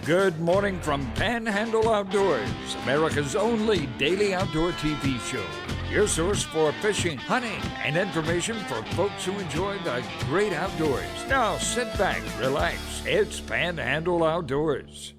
Good morning from Panhandle Outdoors, America's only daily outdoor TV show. Your source for fishing, hunting, and information for folks who enjoy the great outdoors. Now sit back, relax. It's Panhandle Outdoors.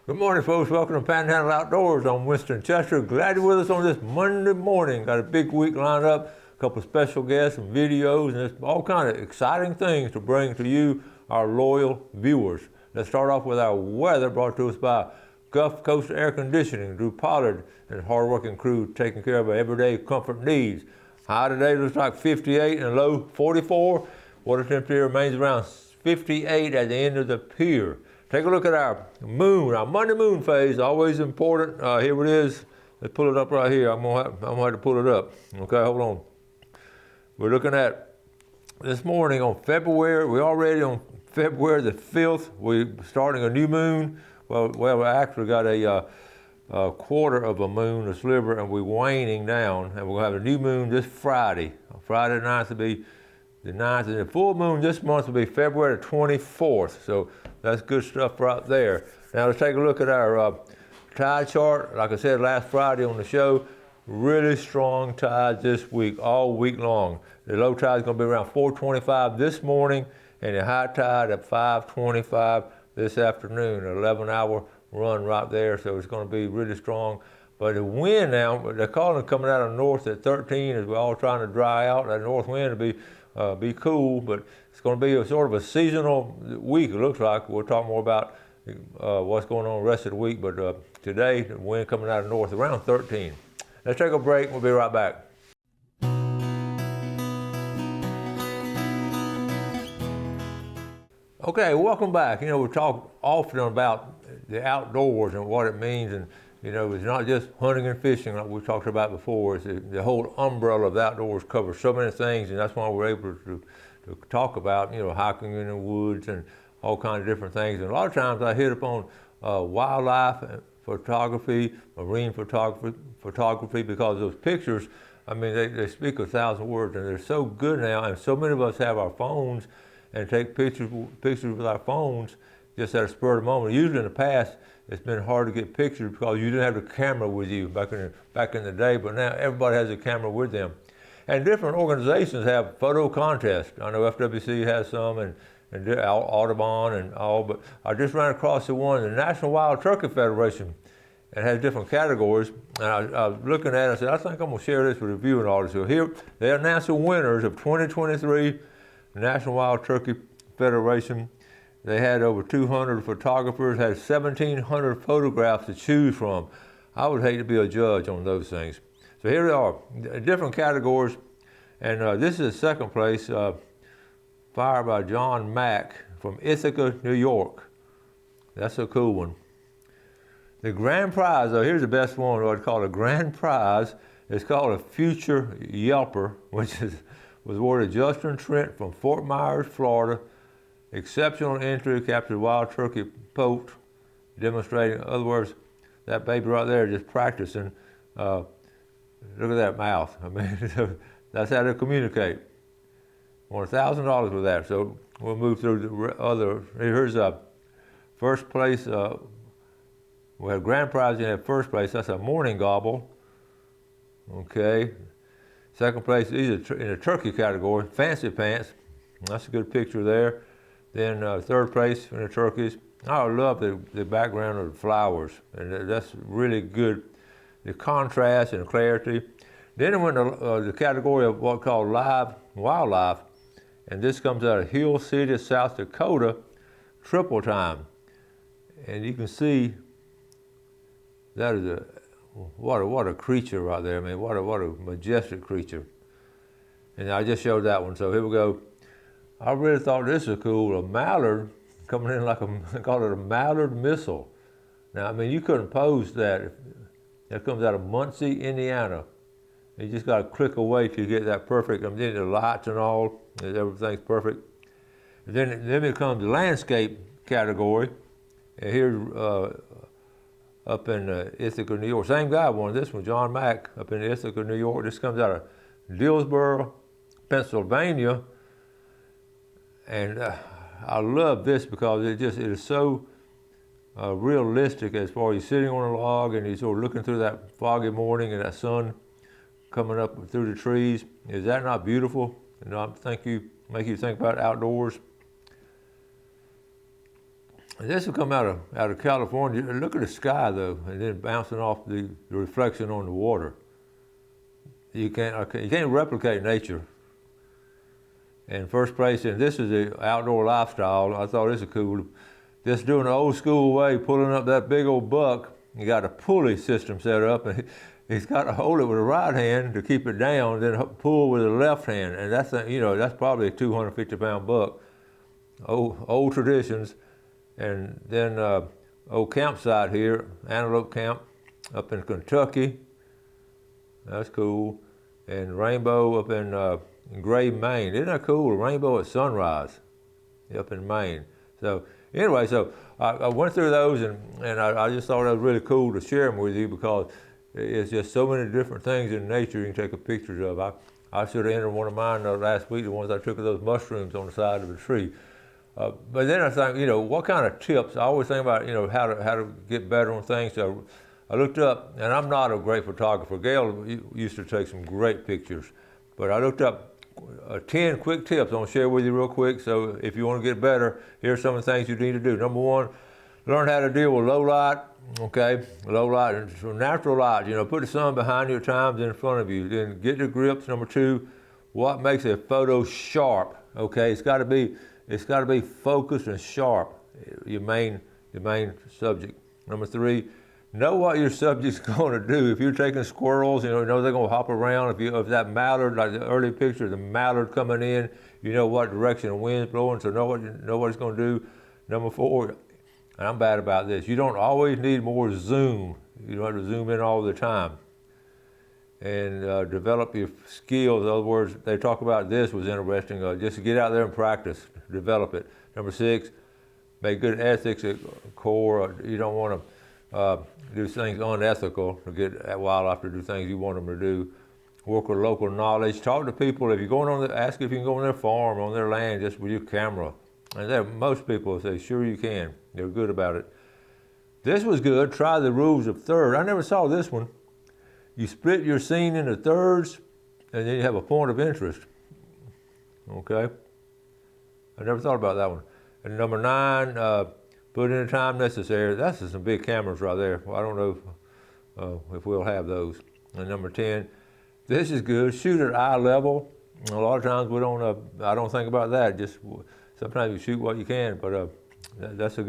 Good morning, folks. Welcome to Panhandle Outdoors. I'm Winston Chester. Glad you're with us on this Monday morning. Got a big week lined up, a couple of special guests and videos, and there's all kinds of exciting things to bring to you, our loyal viewers. Let's start off with our weather, brought to us by Gulf Coast Air Conditioning, Drew Pollard and hard-working crew taking care of our everyday comfort needs. High today looks like 58 and low 44. Water temperature remains around 58 at the end of the pier. Take a look at our moon, our Monday moon phase, always important. Here it is. Let's pull it up right here. I'm gonna have to pull it up. Okay, hold on. We're looking at this morning on February. We're already on February the 5th. We're starting a new moon. Well, we actually got a quarter of a moon, a sliver, and we're waning down. And we're going to have a new moon this Friday. Friday the 9th will be the 9th, and the full moon this month will be February the 24th. So that's good stuff right there. Now let's take a look at our tide chart. Like I said last Friday on the show, really strong tides this week, all week long. The low tide is going to be around 4:25 this morning, and the high tide at 5:25 this afternoon, an 11-hour run right there, so it's going to be really strong. But the wind now, they're calling it coming out of the north at 13 as we're all trying to dry out. That north wind will be cool, but it's going to be a sort of a seasonal week, it looks like. We'll talk more about what's going on the rest of the week, but today, the wind coming out of the north around 13. Let's take a break, we'll be right back. Okay, welcome back. You know, we talk often about the outdoors and what it means, and you know, it's not just hunting and fishing like we talked about before. It's the whole umbrella of the outdoors covers so many things, and that's why we're able to talk about, you know, hiking in the woods and all kinds of different things. And a lot of times I hit upon wildlife photography, marine photography, because those pictures, I mean, they speak 1,000 words, and they're so good now, and so many of us have our phones and take pictures with our phones just at a spur of the moment. Usually in the past, it's been hard to get pictures because you didn't have the camera with you back in the day, but now everybody has a camera with them. And different organizations have photo contests. I know FWC has some, and Audubon and all, but I just ran across the one, the National Wild Turkey Federation. It has different categories, and I was looking at it, I said, I think I'm gonna share this with the viewing audience. So here, they announced the winners of 2023 National Wild Turkey Federation. They had over 200 photographers, had 1,700 photographs to choose from. I would hate to be a judge on those things. So here they are, different categories, and this is the second place, fired by John Mack from Ithaca, New York. That's a cool one. The grand prize, here's the best one, what I call a grand prize. It's called a Future Yelper, which was awarded Justin Trent from Fort Myers, Florida. Exceptional entry, captured wild turkey poult, demonstrating, in other words, that baby right there just practicing. Look at that mouth. I mean, that's how they communicate. Won $1,000 with that. So we'll move through the other. Here's first place. We have grand prize in first place. That's a morning gobble. Okay. Second place, these are in the turkey category, fancy pants. That's a good picture there. Then third place in the turkeys. I love the background of the flowers, and that's really good. The contrast and the clarity. Then it went to the category of what's called live wildlife, and this comes out of Hill City, South Dakota, triple time. And you can see that is what a creature right there. I mean, what a majestic creature. And I just showed that one, so here we go. I really thought this was cool. A mallard coming in like they call it a mallard missile. Now, I mean, you couldn't pose that. That comes out of Muncie, Indiana. You just got to click away till you get that perfect. I mean, the lights and all, everything's perfect. And then it comes the landscape category. And here's up in Ithaca, New York. Same guy won this one, John Mack, up in Ithaca, New York. This comes out of Dillsboro, Pennsylvania. And I love this because it is so realistic as far as sitting on a log and you're sort of looking through that foggy morning and that sun coming up through the trees. Is that not beautiful? And I think make you think about outdoors. And this will come out of California. Look at the sky though, and then bouncing off the reflection on the water. You can't replicate nature. In first place, and this is the outdoor lifestyle. I thought this was cool. Just doing the old school way, pulling up that big old buck. You got a pulley system set up, and he's got to hold it with the right hand to keep it down, then pull with the left hand. And that's probably a 250-pound buck. Old traditions. And then old campsite here, Antelope Camp up in Kentucky. That's cool. And Rainbow up in Gray, Maine. Isn't that cool? A rainbow at sunrise up in Maine. So anyway, I went through those and I just thought it was really cool to share them with you because it's just so many different things in nature you can take pictures of. I should have entered one of mine last week, the ones I took of those mushrooms on the side of a tree. But then I think, what kind of tips? I always think about, how to get better on things. So I looked up, and I'm not a great photographer. Gail used to take some great pictures, but I looked up 10 quick tips I want to share with you real quick. So if you want to get better, here's some of the things you need to do. Number one, learn how to deal with low light. Okay, low light and natural light. Put the sun behind you at times, in front of you. Then get the grips. Number two, what makes a photo sharp? Okay, it's got to be focused and sharp. Your main subject. Number three, know what your subject's going to do. If you're taking squirrels, they're going to hop around. If that mallard, like the early picture, the mallard coming in, you know what direction the wind's blowing, so know what it's going to do. Number four, and I'm bad about this, you don't always need more zoom. You don't have to zoom in all the time. And develop your skills. In other words, they talk about this was interesting. Just get out there and practice, develop it. Number six, make good ethics at core. You don't want to do things unethical to get wildlife to do things you want them to do. Work with local knowledge. Talk to people. If you're going ask if you can go on their farm, on their land, just with your camera. And most people say, sure you can. They're good about it. This was good. Try the rules of third. I never saw this one. You split your scene into thirds, and then you have a point of interest. Okay? I never thought about that one. And number 9, put in the time necessary. That's some big cameras right there. Well, I don't know if we'll have those. And number 10, this is good. Shoot at eye level. A lot of times I don't think about that. Just sometimes you shoot what you can, but that's some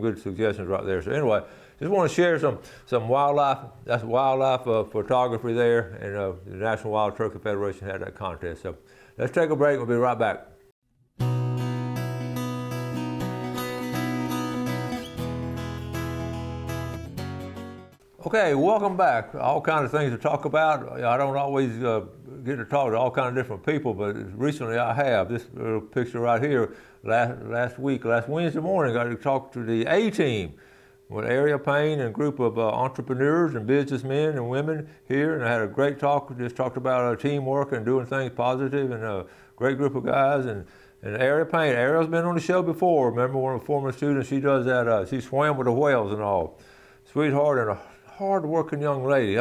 good suggestions right there. So anyway, just want to share some wildlife. That's wildlife photography there, and the National Wild Turkey Federation had that contest. So let's take a break. We'll be right back. Okay, welcome back. All kinds of things to talk about. I don't always get to talk to all kinds of different people, but recently I have. This little picture right here, last Wednesday morning, I got to talk to the A-team with Area Payne and a group of entrepreneurs and businessmen and women here, and I had a great talk. Just talked about teamwork and doing things positive, and a great group of guys. And Area Payne, Ariel's been on the show before. Remember, one of the former students, she does that. She swam with the whales and all. Sweetheart and a hard-working young lady.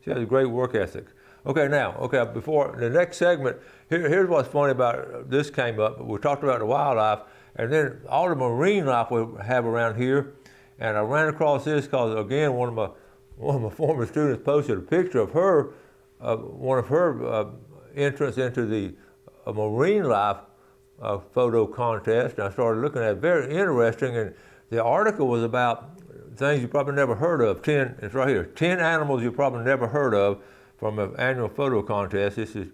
She has a great work ethic. Before the next segment, here's what's funny about this came up. We talked about the wildlife, and then all the marine life we have around here. And I ran across this because, again, one of my former students posted a picture of her, one of her entrance into the marine life photo contest. And I started looking at it, very interesting. And the article was about things you probably never heard of. It's right here. 10 animals you probably never heard of from an annual photo contest. This is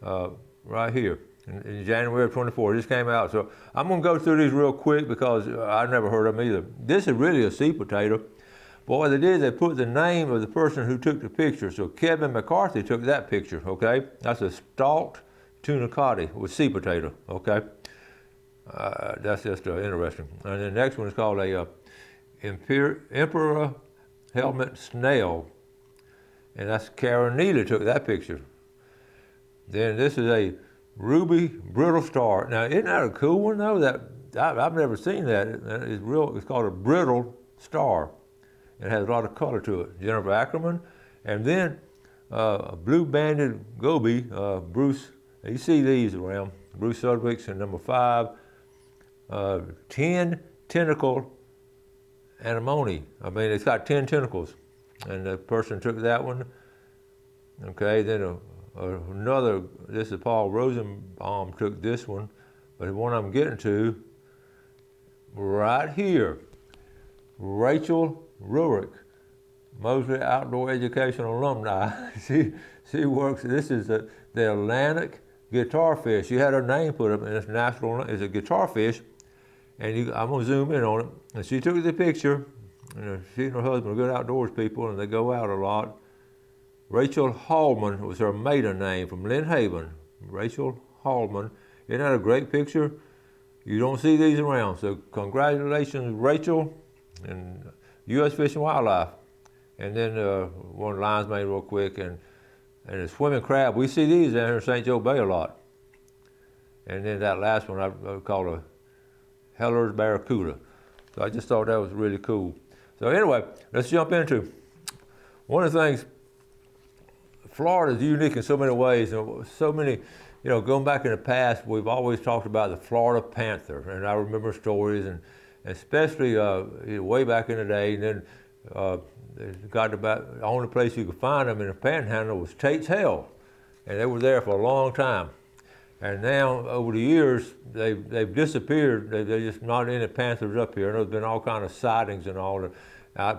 right here. In January of 24, this came out. So I'm going to go through these real quick because I never heard of them either. This is really a sea potato. But what they did, they put the name of the person who took the picture. So Kevin McCarthy took that picture, okay? That's a stalked tunicati with sea potato, okay? That's just interesting. And the next one is called a emperor helmet snail. And that's Karen Neely took that picture. Then this is a ruby brittle star. Now, isn't that a cool one though? I've never seen that. It's real. It's called a brittle star. It has a lot of color to it. Jennifer Ackerman, and then a blue-banded goby, Bruce. You see these around. Bruce Sudwick's in number 5. 10 tentacle anemone. I mean, it's got 10 tentacles, and the person took that one. Okay, then another. This is Paul Rosenbaum took this one, but the one I'm getting to right here, Rachel Rurik, Mosley Outdoor Education alumni. she works. This is the Atlantic guitarfish. She had her name put up, and it's national. It's a guitarfish, and I'm gonna zoom in on it. And she took the picture. She and her husband are good outdoors people, and they go out a lot. Rachel Hallman was her maiden name, from Lynn Haven. Rachel Hallman. Isn't that a great picture? You don't see these around. So congratulations, Rachel, and U.S. Fish and Wildlife. And then one lion's mane real quick, and a swimming crab. We see these down here in St. Joe Bay a lot. And then that last one I call a Heller's barracuda. So I just thought that was really cool. So anyway, let's jump into one of the things. Florida is unique in so many ways, and so many, going back in the past, we've always talked about the Florida panther, and I remember stories, and especially way back in the day, and then got about the only place you could find them in the Panhandle was Tate's Hell, and they were there for a long time. And now, over the years, they've disappeared. They're just not any panthers up here. And there's been all kind of sightings and all.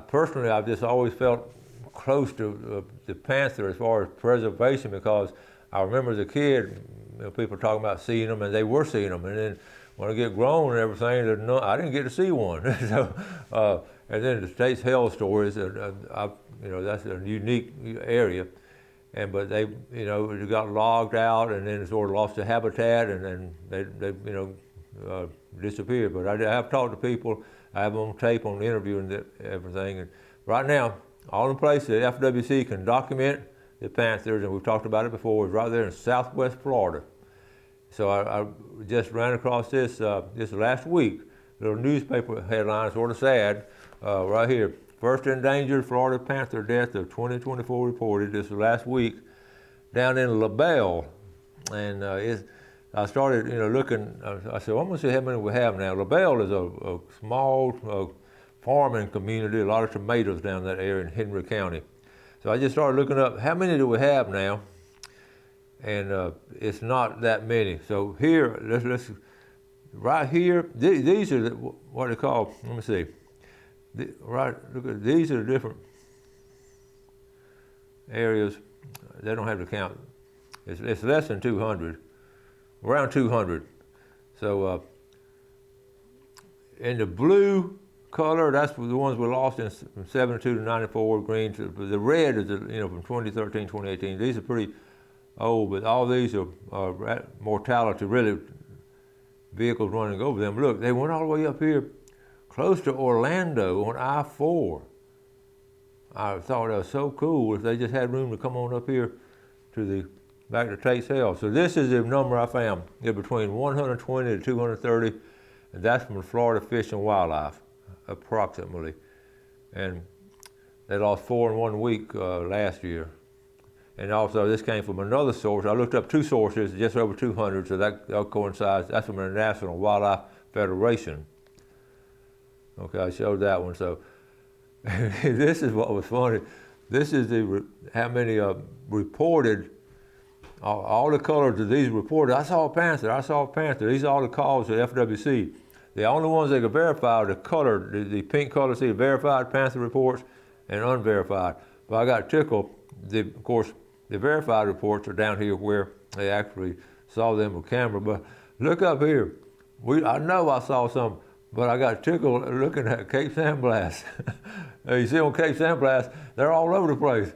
Personally, I've just always felt close to the panther as far as preservation, because I remember as a kid, people talking about seeing them, and they were seeing them. And then when I get grown and everything, I didn't get to see one. So, and then the Tate's Hell stories, that's a unique area. But they got logged out, and then sort of lost the habitat, and they disappeared. But I have talked to people. I have them on tape on interviewing everything. And right now, all the places that FWC can document the panthers, and we've talked about it before, is right there in Southwest Florida. So I just ran across this last week. Little newspaper headline, sort of sad, right here. First endangered Florida panther death of 2024 reported this last week down in LaBelle. And I started looking, I said, well, I'm gonna see how many we have now. LaBelle is a small farming community, a lot of tomatoes down that area in Henry County. So I just started looking up, how many do we have now? And it's not that many. So here, let's right here, these are what they call, let me see. Look at these are the different areas. They don't have to count. It's less than 200, around 200. So in the blue color, that's the ones we lost from 72 to 94. Green, the red is from 2013, 2018. These are pretty old, but all these are mortality. Really, vehicles running over them. Look, they went all the way up here, close to Orlando on I-4. I thought that was so cool if they just had room to come on up here to back to Tate's Hell. So this is the number I found. They're between 120 to 230, and that's from Florida Fish and Wildlife, approximately. And they lost 4 in 1 week last year. And also this came from another source. I looked up 2 sources, just over 200, so that coincides. That's from the National Wildlife Federation. Okay, I showed that one. So this is what was funny. This is how many reported, all the colors of these reported. I saw a panther, I saw a panther. These are all the calls to FWC. The only ones they could verify are the color, the pink color, see verified panther reports and unverified. But I got tickled. Of course, the verified reports are down here where they actually saw them with camera. But look up here. I know I saw some, but I got tickled looking at Cape Sandblast. You see on Cape Sandblast, they're all over the place.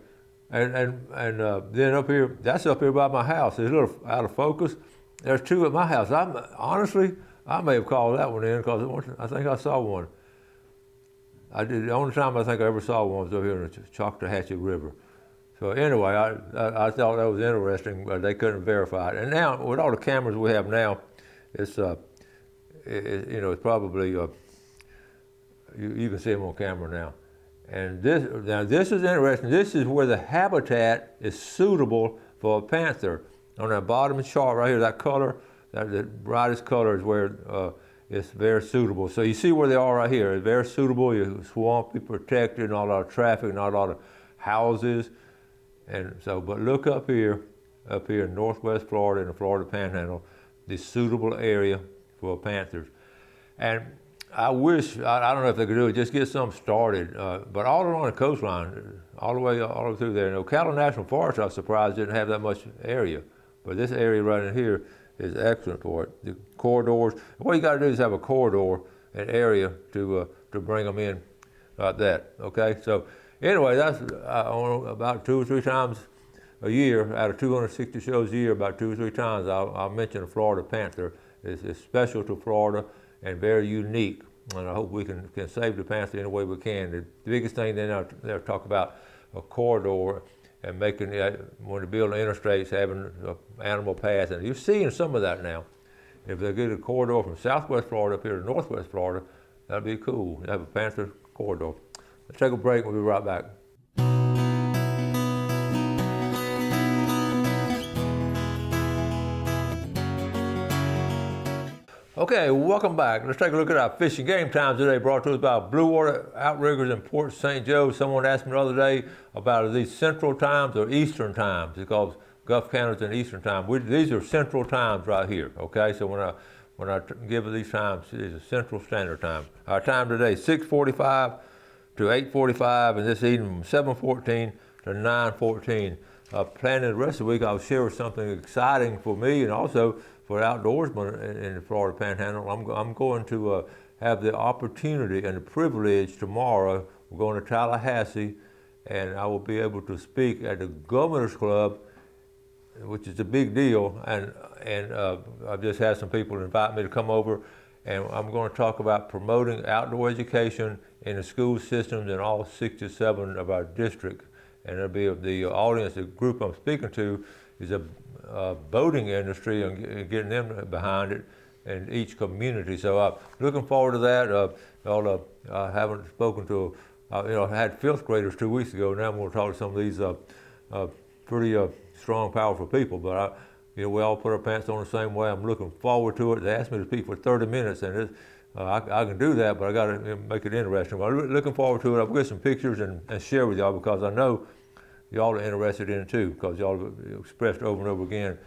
And then up here, that's up here by my house. It's a little out of focus. There's 2 at my house. Honestly, I may have called that one in because I think I saw one. The only time I think I ever saw one was over here in the Choctawhatchee River. So anyway, I thought that was interesting, but they couldn't verify it. And now, with all the cameras we have now, it's probably, you can see them on camera now. And this is interesting. This is where the habitat is suitable for a panther. On that bottom chart right here, that color, the brightest color is where it's very suitable. So you see where they are right here. It's very suitable. You're swampy, protected, not a lot of traffic, not a lot of houses. And so, but look up here in northwest Florida, in the Florida Panhandle, the suitable area for panthers. And I wish, I don't know if they could do it, just get something started, but all along the coastline, all the way through there. Ocala National Forest, I was surprised, didn't have that much area, but this area right in here is excellent for it. The corridors, what you got to do is have a corridor, an area to bring them in like that, okay? So anyway, that's about 2 or 3 times a year, out of 260 shows a year, about 2 or 3 times I'll mention the Florida panther. It's special to Florida and very unique, and I hope we can save the panther any way we can. The biggest thing they'll talk about a corridor and making, when they build interstates, having animal paths, and you're seeing some of that now. If they get a corridor from southwest Florida up here to northwest Florida, that'd be cool. Have a panther corridor. Let's take a break, we'll be right back. Okay, welcome back. Let's take a look at our fishing game times today, brought to us by Blue Water Outriggers in Port St. Joe. Someone asked me the other day about are these Central Times or Eastern Times, because Gulf Canada's in Eastern Time. These are Central Times right here, okay? So when I give these times, these are Central Standard Time. Our time today, 6:45 to 8:45, and this evening from 7:14 to 9:14. Planning the rest of the week, I'll share something exciting for me and also for outdoorsmen in the Florida Panhandle. I'm going to have the opportunity and the privilege tomorrow. We're going to Tallahassee, and I will be able to speak at the Governor's Club, which is a big deal. And I've just had some people invite me to come over, and I'm going to talk about promoting outdoor education in the school systems in all 67 of our districts. And it'll be the audience, the group I'm speaking to is a boating industry and getting them behind it in each community. So I'm looking forward to that. I haven't spoken to, I had 5th graders 2 weeks ago. Now I'm going to talk to some of these pretty strong, powerful people. But we all put our pants on the same way. I'm looking forward to it. They asked me to speak for 30 minutes, and I can do that, but I got to make it interesting. But I'm looking forward to it. I'll get some pictures and share with y'all, because I know y'all are interested in it too, because y'all have expressed over and over again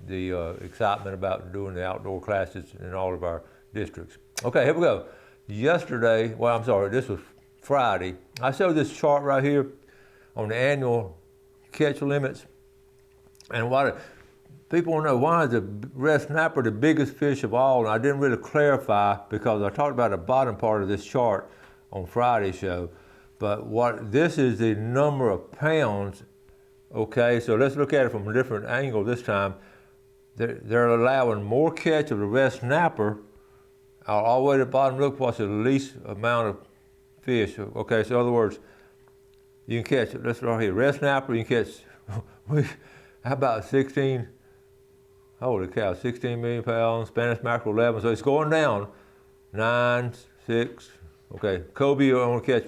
the excitement about doing the outdoor classes in all of our districts. Okay, here we go. Yesterday, well, I'm sorry, this was Friday. I showed this chart right here on the annual catch limits, and people want to know, why is the red snapper the biggest fish of all? And I didn't really clarify, because I talked about the bottom part of this chart on Friday's show. But this is the number of pounds, okay? So let's look at it from a different angle this time. They're allowing more catch of the red snapper all the way to the bottom. Look what's the least amount of fish, okay? So in other words, you can catch, let's right here, red snapper, you can catch, how about 16, holy cow, 16 million pounds, Spanish mackerel 11, so it's going down, 9, 6, okay. Cobia, you only catch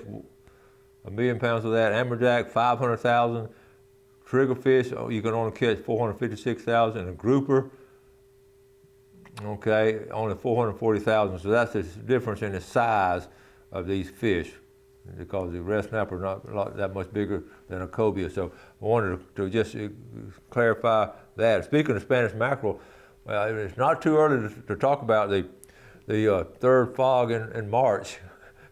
1 million pounds of that. Amberjack, 500,000. Triggerfish, you can only catch 456,000. And a grouper, okay, only 440,000. So that's the difference in the size of these fish, because the red snapper is not that much bigger than a cobia. So I wanted to just clarify that. Speaking of Spanish mackerel, it's not too early to talk about the 3rd fog in March.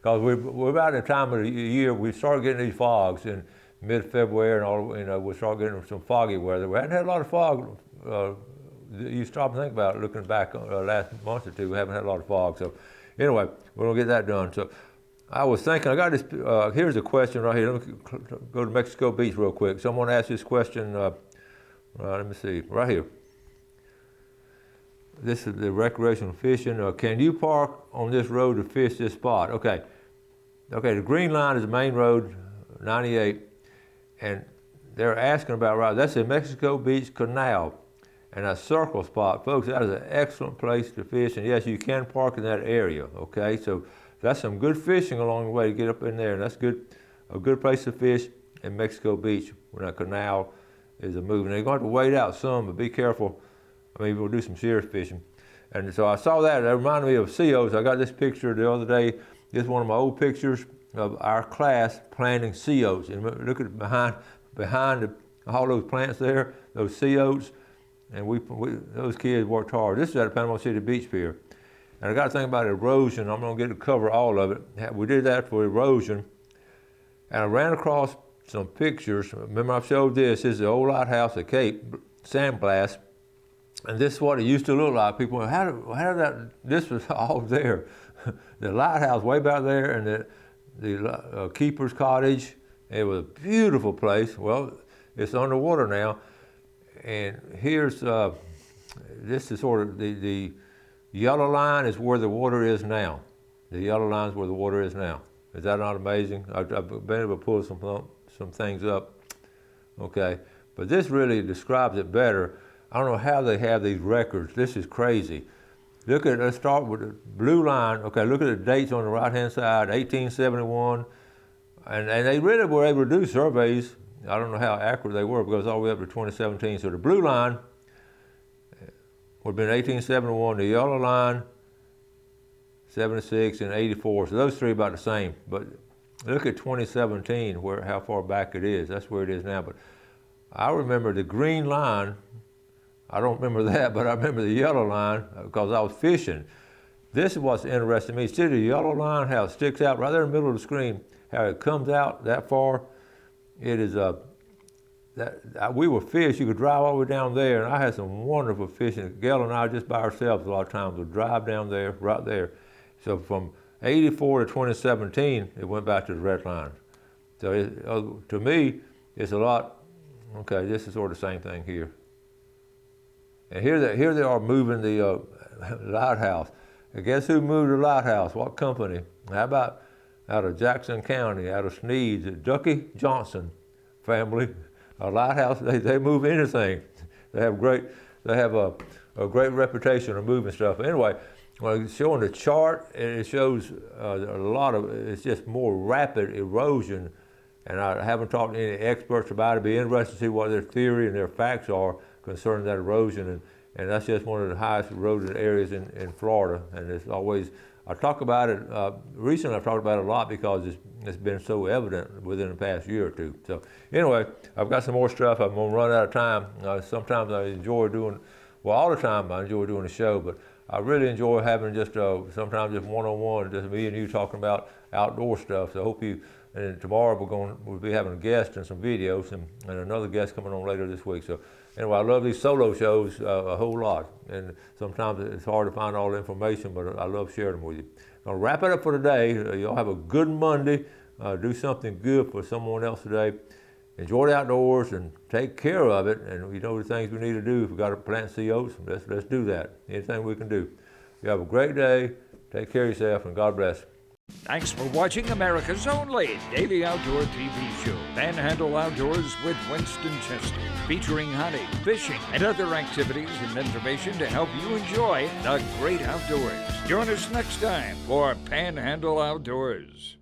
Because we're about the time of the year we start getting these fogs in mid-February, and we start getting some foggy weather. We hadn't had a lot of fog. You stop and think about it, looking back last month or two, we haven't had a lot of fog. So anyway, we're gonna get that done. So I was thinking, I got this, here's a question right here. Let me go to Mexico Beach real quick. Someone asked this question, let me see, right here. This is the recreational fishing. Can you park on this road to fish this spot? Okay, the green line is the main road, 98, and they're asking about, right, that's the Mexico Beach Canal. And that circle spot, folks, that is an excellent place to fish. And yes, you can park in that area, okay? So that's some good fishing along the way to get up in there. And that's a good place to fish in Mexico Beach when that canal is a moving. You're going to have to wait out some, but be careful. I mean, we'll do some serious fishing. And so I saw that. That reminded me of COs. I got this picture the other day. This is one of my old pictures of our class planting COs. And look at behind all those plants there, those COs. And those kids worked hard. This is at the Panama City Beach Pier. And I got to think about erosion. I'm going to get to cover all of it. We did that for erosion. And I ran across some pictures. Remember, I showed this. This is the old lighthouse at Cape, sandblast. And this is what it used to look like. People went, how did that, this was all there. The lighthouse way back there and the keeper's cottage. It was a beautiful place. Well, it's underwater now. And here's, this is sort of the yellow line is where the water is now. The yellow line is where the water is now. Is that not amazing? I've been able to pull some things up. Okay, but this really describes it better. I don't know how they have these records. This is crazy. Let's start with the blue line. Okay, look at the dates on the right-hand side, 1871. And they really were able to do surveys. I don't know how accurate they were because all the way up to 2017. So the blue line would have been 1871, the yellow line, 76 and 84. So those three about the same. But look at 2017, how far back it is. That's where it is now. But I remember the green line. I don't remember that, but I remember the yellow line because I was fishing. This is what's interesting to me. See the yellow line, how it sticks out right there in the middle of the screen, how it comes out that far. It is we were fish. You could drive all the way down there, and I had some wonderful fishing. Gail and I, just by ourselves, a lot of times would drive down there, right there. So from '84 to 2017, it went back to the red line. So to me, it's a lot. Okay, this is sort of the same thing here. And here they are moving the lighthouse. And guess who moved the lighthouse? What company? How about out of Jackson County, out of Sneed's, the Ducky Johnson family, a lighthouse. They move anything. They have a great reputation of moving stuff. Anyway, when it's showing the chart, it shows it's just more rapid erosion. And I haven't talked to any experts about it. It'd be interesting to see what their theory and their facts are concerning that erosion. And that's just one of the highest eroded areas in Florida. And it's always, I talk about it, recently I've talked about it a lot because it's been so evident within the past year or two. So anyway, I've got some more stuff. I'm gonna run out of time. Sometimes I enjoy doing, well, all the time I enjoy doing the show, but I really enjoy having just sometimes just one-on-one, just me and you talking about outdoor stuff. So I hope you, and tomorrow we'll be having a guest and some videos and another guest coming on later this week. So anyway, I love these solo shows a whole lot. And sometimes it's hard to find all the information, but I love sharing them with you. I'll wrap it up for today. Y'all have a good Monday. Do something good for someone else today. Enjoy the outdoors and take care of it. And we know the things we need to do. If we've got to plant COs, let's do that. Anything we can do. You have a great day. Take care of yourself, and God bless. Thanks for watching America's only daily outdoor TV show, Panhandle Outdoors with Winston Chester, featuring hunting, fishing, and other activities and information to help you enjoy the great outdoors. Join us next time for Panhandle Outdoors.